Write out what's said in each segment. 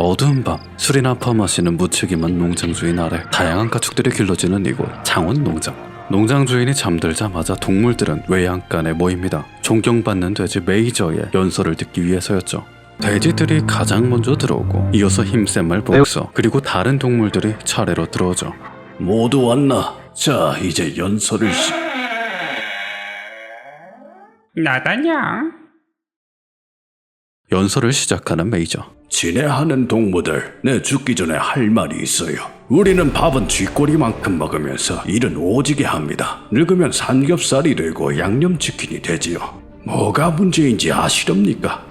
어두운 밤 술이나 퍼마시는 무책임한 농장 주인 아래 다양한 가축들이 길러지는 이곳 창원 농장. 농장 주인이 잠들자마자 동물들은 외양간에 모입니다. 존경받는 돼지 메이저의 연설을 듣기 위해서였죠. 돼지들이 가장 먼저 들어오고 이어서 힘센 말 복서 그리고 다른 동물들이 차례로 들어오죠. 모두 왔나? 자 이제 연설을 나다냐? 연설을 시작하는 메이저. 지내하는 동무들, 내 죽기 전에 할 말이 있어요. 우리는 밥은 쥐꼬리만큼 먹으면서 일은 오지게 합니다. 늙으면 삼겹살이 되고 양념치킨이 되지요. 뭐가 문제인지 아시렵니까?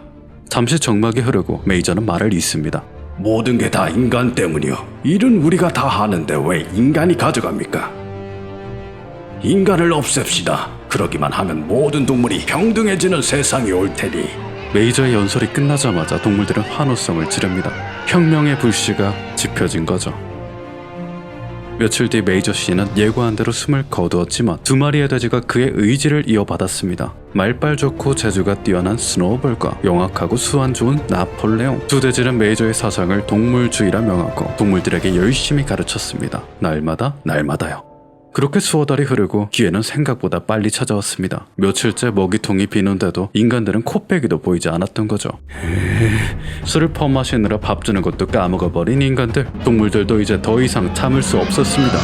잠시 정막이 흐르고 메이저는 말을 잇습니다. 모든 게 다 인간 때문이요. 일은 우리가 다 하는데 왜 인간이 가져갑니까? 인간을 없앱시다. 그러기만 하면 모든 동물이 평등해지는 세상이 올 테니. 메이저의 연설이 끝나자마자 동물들은 환호성을 지릅니다. 혁명의 불씨가 지펴진 거죠. 며칠 뒤 메이저 씨는 예고한 대로 숨을 거두었지만 두 마리의 돼지가 그의 의지를 이어받았습니다. 말빨 좋고 재주가 뛰어난 스노우볼과 영악하고 수완 좋은 나폴레옹. 두 돼지는 메이저의 사상을 동물주의라 명하고 동물들에게 열심히 가르쳤습니다. 날마다요. 그렇게 수어달이 흐르고 기회는 생각보다 빨리 찾아왔습니다. 며칠째 먹이통이 비는데도 인간들은 코빼기도 보이지 않았던 거죠. 술을 퍼마시느라 밥 주는 것도 까먹어버린 인간들. 동물들도 이제 더 이상 참을 수 없었습니다.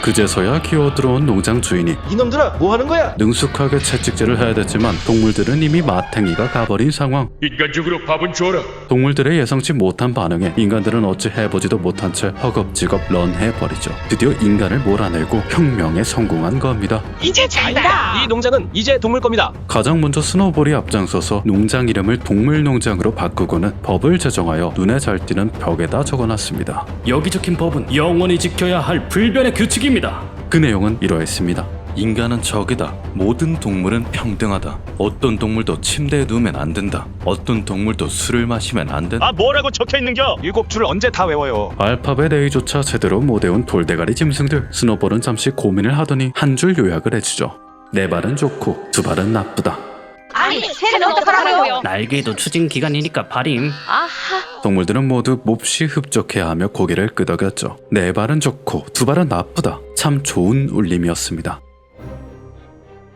그제서야 기어들어온 농장 주인이 이놈들아 뭐하는 거야? 능숙하게 채찍질을 해야 됐지만 동물들은 이미 마탱이가 가버린 상황. 인간적으로 밥은 줘라. 동물들의 예상치 못한 반응에 인간들은 어찌 해보지도 못한 채 허겁지겁 런해버리죠. 드디어 인간을 몰아내고 혁명에 성공한 겁니다. 이제 잘다. 이 농장은 이제 동물 겁니다. 가장 먼저 스노우볼이 앞장서서 농장 이름을 동물농장으로 바꾸고는 법을 제정하여 눈에 잘 띄는 벽에다 적어놨습니다. 여기 적힌 법은 영원히 지켜야 할 불변의 규칙입니다. 그 내용은 이러했습니다. 인간은 적이다. 모든 동물은 평등하다. 어떤 동물도 침대에 누우면 안 된다. 어떤 동물도 술을 마시면 안 된다. 아 뭐라고 적혀있는겨? 7줄을 언제 다 외워요? 알파벳 A조차 제대로 못 외운 돌대가리 짐승들. 스노볼은 잠시 고민을 하더니 한 줄 요약을 해주죠. 네 발은 좋고 두 발은 나쁘다. 아니, 새는 어떡하라고요? 날개도 추진 기간이니까 발임. 아하. 동물들은 모두 몹시 흡족해하며 고개를 끄덕였죠. 네 발은 좋고 두 발은 나쁘다. 참 좋은 울림이었습니다.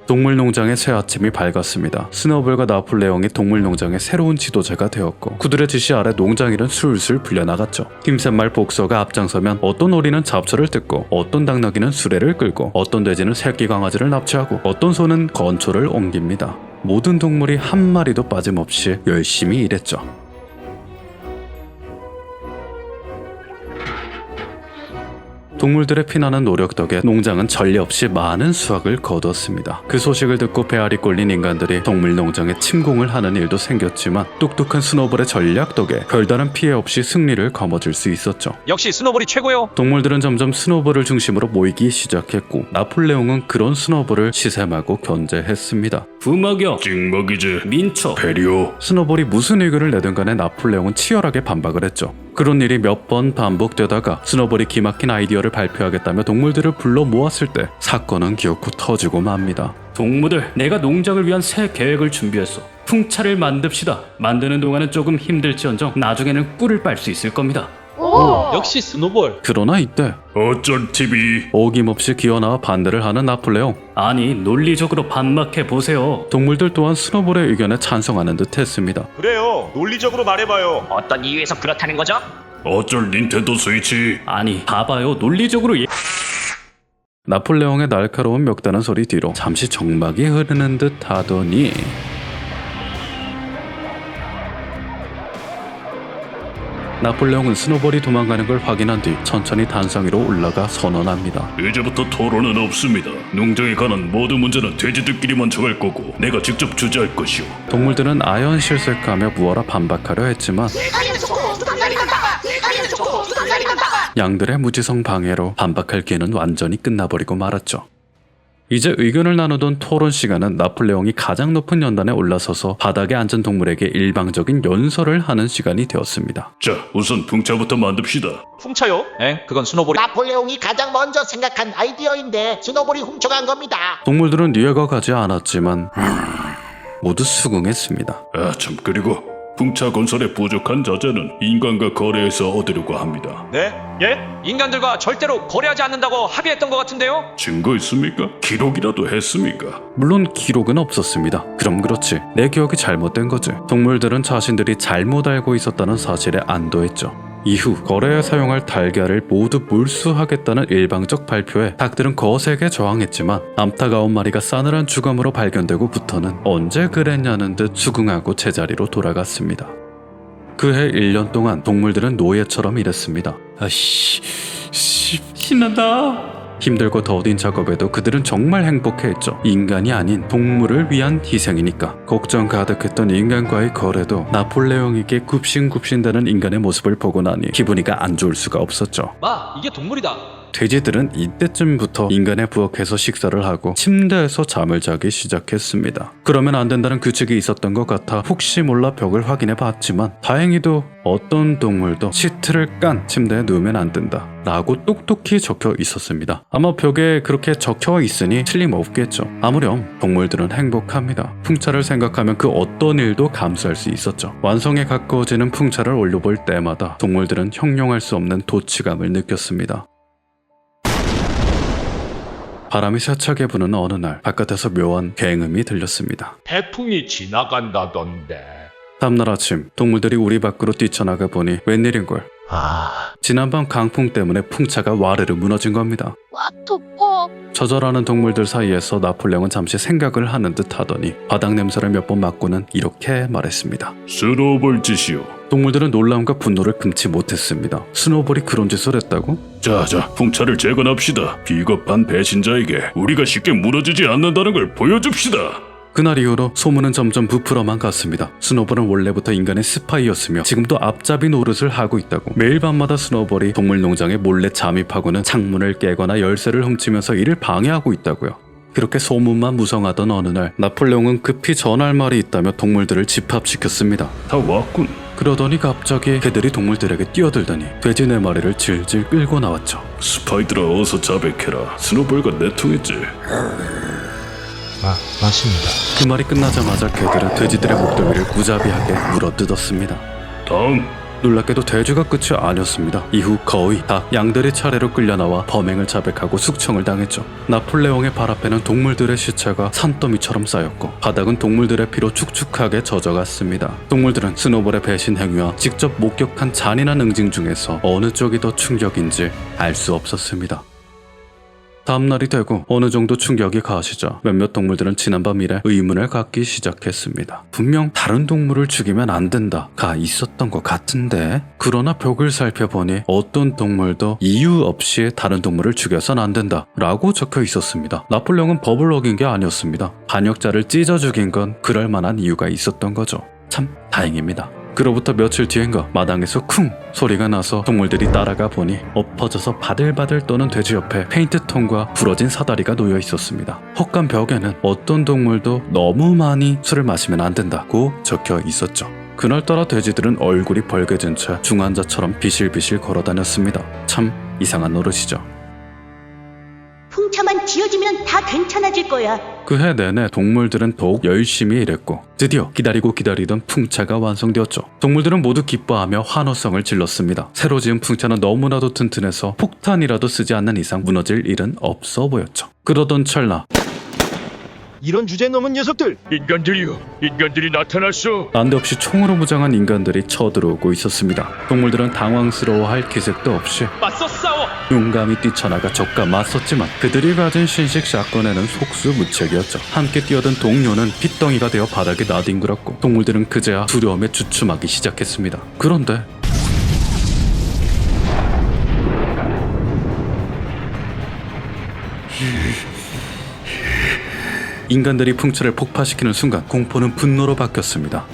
동물농장의 새 아침이 밝았습니다. 스노볼과 나폴레옹이 동물농장의 새로운 지도자가 되었고 그들의 지시 아래 농장일은 술술 풀려나갔죠. 힘센 말 복서가 앞장서면 어떤 오리는 잡초를 뜯고 어떤 당나귀는 수레를 끌고 어떤 돼지는 새끼 강아지를 납치하고 어떤 소는 건초를 옮깁니다. 모든 동물이 한 마리도 빠짐없이 열심히 일했죠. 동물들의 피나는 노력 덕에 농장은 전례 없이 많은 수확을 거두었습니다. 그 소식을 듣고 배알이 꼴린 인간들이 동물농장에 침공을 하는 일도 생겼지만 똑똑한 스노볼의 전략 덕에 별다른 피해 없이 승리를 거머쥘 수 있었죠. 역시 스노볼이 최고요. 동물들은 점점 스노볼을 중심으로 모이기 시작했고 나폴레옹은 그런 스노볼을 시샘하고 견제했습니다. 부먹여, 찍먹이지. 민초, 배려. 스노볼이 무슨 의견을 내든 간에 나폴레옹은 치열하게 반박을 했죠. 그런 일이 몇 번 반복되다가 스노볼이 기막힌 아이디어를 발표하겠다며 동물들을 불러 모았을 때 사건은 기어코 터지고 맙니다. 동무들, 내가 농장을 위한 새 계획을 준비했어. 풍차를 만듭시다. 만드는 동안은 조금 힘들지언정 나중에는 꿀을 빨 수 있을 겁니다. 오. 역시 스노볼. 그러나 이때 어쩔 TV. 어김없이 기어나와 반대를 하는 나폴레옹. 아니, 논리적으로 반박해 보세요. 동물들 또한 스노볼의 의견에 찬성하는 듯 했습니다. 그래요. 논리적으로 말해봐요. 어떤 이유에서 그렇다는 거죠? 어쩔 닌텐도 스위치. 아니, 봐봐요. 논리적으로 나폴레옹의 날카로운 멱다는 소리 뒤로 잠시 정막이 흐르는 듯 하더니 나폴레옹은 스노볼이 도망가는 걸 확인한 뒤 천천히 단상 위로 올라가 선언합니다. 이제부터 토론은 없습니다. 농장에 관한 모든 문제는 돼지들끼리만 정할 거고 내가 직접 주재할 것이오. 동물들은 아연실색하며 무어라 반박하려 했지만 양들의 무지성 방해로 반박할 기회는 완전히 끝나버리고 말았죠. 이제 의견을 나누던 토론 시간은 나폴레옹이 가장 높은 연단에 올라서서 바닥에 앉은 동물에게 일방적인 연설을 하는 시간이 되었습니다. 자, 우선 풍차부터 만듭시다. 풍차요? 그건 스노볼이. 나폴레옹이 가장 먼저 생각한 아이디어인데 스노볼이 훔쳐간 겁니다. 동물들은 이해가 가지 않았지만 모두 수긍했습니다. 아, 참, 그리고 풍차 건설에 부족한 자재는 인간과 거래해서 얻으려고 합니다. 네? 예? 인간들과 절대로 거래하지 않는다고 합의했던 것 같은데요? 증거 있습니까? 기록이라도 했습니까? 물론 기록은 없었습니다. 그럼 그렇지, 내 기억이 잘못된 거지. 동물들은 자신들이 잘못 알고 있었다는 사실에 안도했죠. 이후 거래에 사용할 달걀을 모두 몰수하겠다는 일방적 발표에 닭들은 거세게 저항했지만 암탉 9마리가 싸늘한 주검으로 발견되고부터는 언제 그랬냐는 듯 수긍하고 제자리로 돌아갔습니다. 그해 1년 동안 동물들은 노예처럼 일했습니다. 신난다. 힘들고 더딘 작업에도 그들은 정말 행복해했죠. 인간이 아닌 동물을 위한 희생이니까. 걱정 가득했던 인간과의 거래도 나폴레옹에게 굽신굽신대는 인간의 모습을 보고 나니 기분이가 안 좋을 수가 없었죠. 마, 이게 동물이다. 돼지들은 이때쯤부터 인간에 부엌에서 식사를 하고 침대에서 잠을 자기 시작했습니다. 그러면 안 된다는 규칙이 있었던 것 같아 혹시 몰라 벽을 확인해 봤지만 다행히도 어떤 동물도 시트를 깐 침대에 누우면 안 된다 라고 똑똑히 적혀 있었습니다. 아마 벽에 그렇게 적혀 있으니 틀림없겠죠. 아무렴 동물들은 행복합니다. 풍차를 생각하면 그 어떤 일도 감수할 수 있었죠. 완성에 가까워지는 풍차를 올려볼 때마다 동물들은 형용할 수 없는 도취감을 느꼈습니다. 바람이 세차게 부는 어느 날 바깥에서 묘한 굉음이 들렸습니다. 태풍이 지나간다던데. 다음날 아침 동물들이 우리 밖으로 뛰쳐나가 보니 웬일인걸. 지난밤 강풍 때문에 풍차가 와르르 무너진 겁니다. 와토포. 처절하는 동물들 사이에서 나폴레옹은 잠시 생각을 하는 듯 하더니 바닥 냄새를 몇 번 맡고는 이렇게 말했습니다. 스노볼 짓이요. 동물들은 놀라움과 분노를 금치 못했습니다. 스노볼이 그런 짓을 했다고? 자자, 풍차를 재건합시다. 비겁한 배신자에게 우리가 쉽게 무너지지 않는다는 걸 보여줍시다. 그날 이후로 소문은 점점 부풀어만 갔습니다. 스노볼은 원래부터 인간의 스파이였으며 지금도 앞잡이 노릇을 하고 있다고. 매일 밤마다 스노볼이 동물농장에 몰래 잠입하고는 창문을 깨거나 열쇠를 훔치면서 이를 방해하고 있다고요. 그렇게 소문만 무성하던 어느 날 나폴레옹은 급히 전할 말이 있다며 동물들을 집합시켰습니다. 다 왔군. 그러더니 갑자기 개들이 동물들에게 뛰어들더니 돼지 4마리를 질질 끌고 나왔죠. 스파이들아, 어서 자백해라. 스노볼과 내통했지. 맞습니다. 그 말이 끝나자마자 개들은 돼지들의 목덜미를 무자비하게 물어뜯었습니다. 다음. 놀랍게도 돼지가 끝이 아니었습니다. 이후 거의 다 양들이 차례로 끌려나와 범행을 자백하고 숙청을 당했죠. 나폴레옹의 발 앞에는 동물들의 시체가 산더미처럼 쌓였고 바닥은 동물들의 피로 축축하게 젖어갔습니다. 동물들은 스노볼의 배신 행위와 직접 목격한 잔인한 응징 중에서 어느 쪽이 더 충격인지 알 수 없었습니다. 다음날이 되고 어느 정도 충격이 가시자 몇몇 동물들은 지난밤 일에 의문을 갖기 시작했습니다. 분명 다른 동물을 죽이면 안 된다가 있었던 것 같은데, 그러나 벽을 살펴보니 어떤 동물도 이유 없이 다른 동물을 죽여선 안 된다 라고 적혀 있었습니다. 나폴레옹은 법을 어긴 게 아니었습니다. 반역자를 찢어 죽인 건 그럴 만한 이유가 있었던 거죠. 참 다행입니다. 그로부터 며칠 뒤엔가 마당에서 쿵 소리가 나서 동물들이 따라가 보니 엎어져서 바들바들 떠는 돼지 옆에 페인트통과 부러진 사다리가 놓여 있었습니다. 헛간 벽에는 어떤 동물도 너무 많이 술을 마시면 안 된다고 적혀 있었죠. 그날따라 돼지들은 얼굴이 벌개진 채 중환자처럼 비실비실 걸어다녔습니다. 참 이상한 노릇이죠. 풍차만 지어지면 다 괜찮아질 거야. 그해 내내 동물들은 더욱 열심히 일했고 드디어 기다리고 기다리던 풍차가 완성되었죠. 동물들은 모두 기뻐하며 환호성을 질렀습니다. 새로 지은 풍차는 너무나도 튼튼해서 폭탄이라도 쓰지 않는 이상 무너질 일은 없어 보였죠. 그러던 찰나 이런 주제 넘은 녀석들. 인간들이 나타났어. 난데없이 총으로 무장한 인간들이 쳐들어오고 있었습니다. 동물들은 당황스러워할 기색도 없이 맞서 싸워! 용감히 뛰쳐나가 적과 맞섰지만 그들이 가진 신식 샷건에는 속수무책이었죠. 함께 뛰어든 동료는 핏덩이가 되어 바닥에 나뒹굴었고 동물들은 그제야 두려움에 주춤하기 시작했습니다. 그런데 인간들이 풍차를 폭파시키는 순간 공포는 분노로 바뀌었습니다.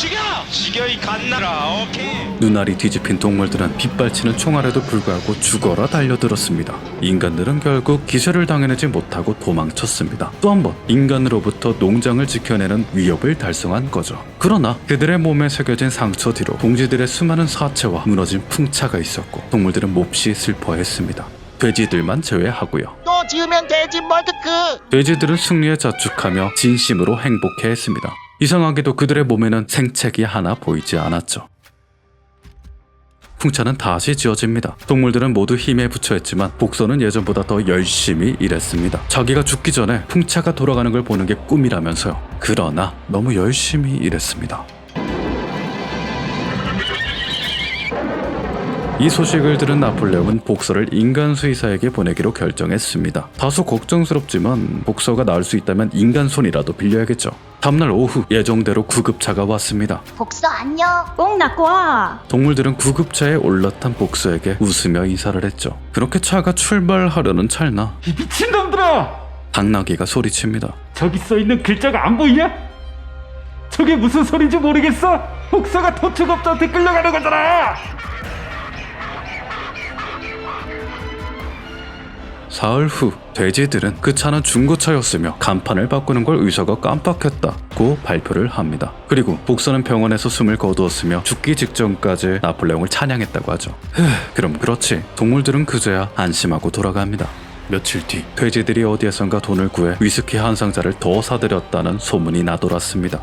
죽여 이 갓나라. 오케이. 눈알이 뒤집힌 동물들은 빗발치는 총알에도 불구하고 죽어라 달려들었습니다. 인간들은 결국 기세를 당해내지 못하고 도망쳤습니다. 또 한 번 인간으로부터 농장을 지켜내는 위협을 달성한 거죠. 그러나 그들의 몸에 새겨진 상처 뒤로 동지들의 수많은 사체와 무너진 풍차가 있었고 동물들은 몹시 슬퍼했습니다. 돼지들만 제외하고요. 또 지으면 되지 뭘 크크. 돼지들은 승리에 자축하며 진심으로 행복해했습니다. 이상하게도 그들의 몸에는 생채기 하나 보이지 않았죠. 풍차는 다시 지어집니다. 동물들은 모두 힘에 부처했지만 복서는 예전보다 더 열심히 일했습니다. 자기가 죽기 전에 풍차가 돌아가는 걸 보는 게 꿈이라면서요. 그러나 너무 열심히 일했습니다. 이 소식을 들은 나폴레옹은 복서를 인간 수의사에게 보내기로 결정했습니다. 다소 걱정스럽지만 복서가 나을 수 있다면 인간 손이라도 빌려야겠죠. 다음날 오후 예정대로 구급차가 왔습니다. 복서 안녕. 꼭 낳고 와. 동물들은 구급차에 올라탄 복서에게 웃으며 인사를 했죠. 그렇게 차가 출발하려는 찰나 이 미친놈들아! 당나귀가 소리칩니다. 저기 써있는 글자가 안 보이냐? 저게 무슨 소린지 모르겠어? 복서가 도축업자한테 끌려가는 거잖아! 사흘 후 돼지들은 그 차는 중고차였으며 간판을 바꾸는 걸 의사가 깜빡했다고 발표를 합니다. 그리고 복서는 병원에서 숨을 거두었으며 죽기 직전까지 나폴레옹을 찬양했다고 하죠. 그럼 그렇지. 동물들은 그제야 안심하고 돌아갑니다. 며칠 뒤 돼지들이 어디에선가 돈을 구해 위스키 한 상자를 더 사들였다는 소문이 나돌았습니다.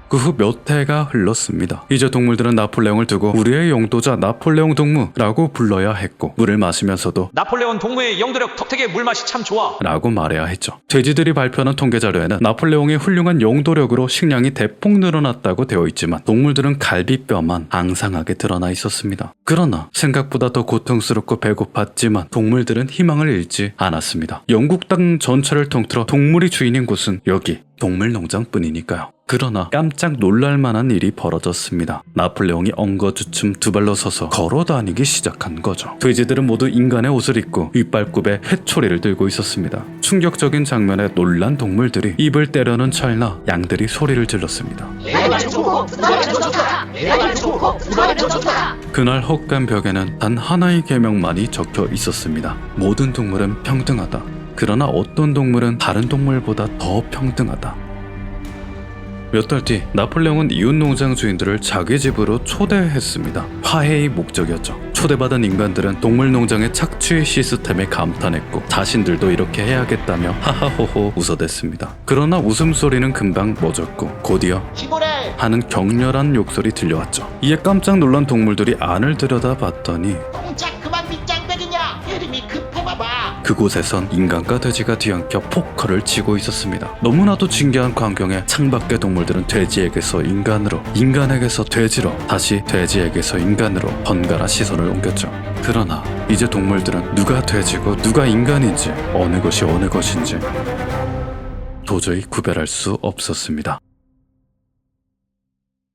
그 후 몇 해가 흘렀습니다. 이제 동물들은 나폴레옹을 두고 우리의 용도자 나폴레옹 동무라고 불러야 했고 물을 마시면서도 나폴레옹 동무의 영도력 턱택의 물맛이 참 좋아. 라고 말해야 했죠. 돼지들이 발표하는 통계자료에는 나폴레옹의 훌륭한 용도력으로 식량이 대폭 늘어났다고 되어 있지만 동물들은 갈비뼈만 앙상하게 드러나 있었습니다. 그러나 생각보다 더 고통스럽고 배고팠지만 동물들은 희망을 잃지 않았습니다. 영국 땅 전체를 통틀어 동물이 주인인 곳은 여기 동물농장뿐이니까요. 그러나 깜짝 놀랄만한 일이 벌어졌습니다. 나폴레옹이 엉거주춤 두 발로 서서 걸어다니기 시작한 거죠. 돼지들은 모두 인간의 옷을 입고 윗발굽에 회초리를 들고 있었습니다. 충격적인 장면에 놀란 동물들이 입을 때려는 찰나 양들이 소리를 질렀습니다. 그날 헛간 벽에는 단 하나의 계명만이 적혀 있었습니다. 모든 동물은 평등하다. 그러나 어떤 동물은 다른 동물보다 더 평등하다. 몇 달 뒤 나폴레옹은 이웃 농장 주인들을 자기 집으로 초대했습니다. 화해의 목적이었죠. 초대받은 인간들은 동물 농장의 착취 시스템에 감탄했고 자신들도 이렇게 해야겠다며 하하호호 웃어댔습니다. 그러나 웃음소리는 금방 멎었고 곧이어 시골에 하는 격렬한 욕설이 들려왔죠. 이에 깜짝 놀란 동물들이 안을 들여다봤더니 꼼짝 그만 밑장빼기냐. 이름이 급해봐봐. 그곳에선 인간과 돼지가 뒤엉켜 포커를 치고 있었습니다. 너무나도 신기한 광경에 창밖의 동물들은 돼지에게서 인간으로, 인간에게서 돼지로, 다시 돼지에게서 인간으로 번갈아 시선을 옮겼죠. 그러나 이제 동물들은 누가 돼지고 누가 인간인지, 어느 것이 어느 것인지 도저히 구별할 수 없었습니다.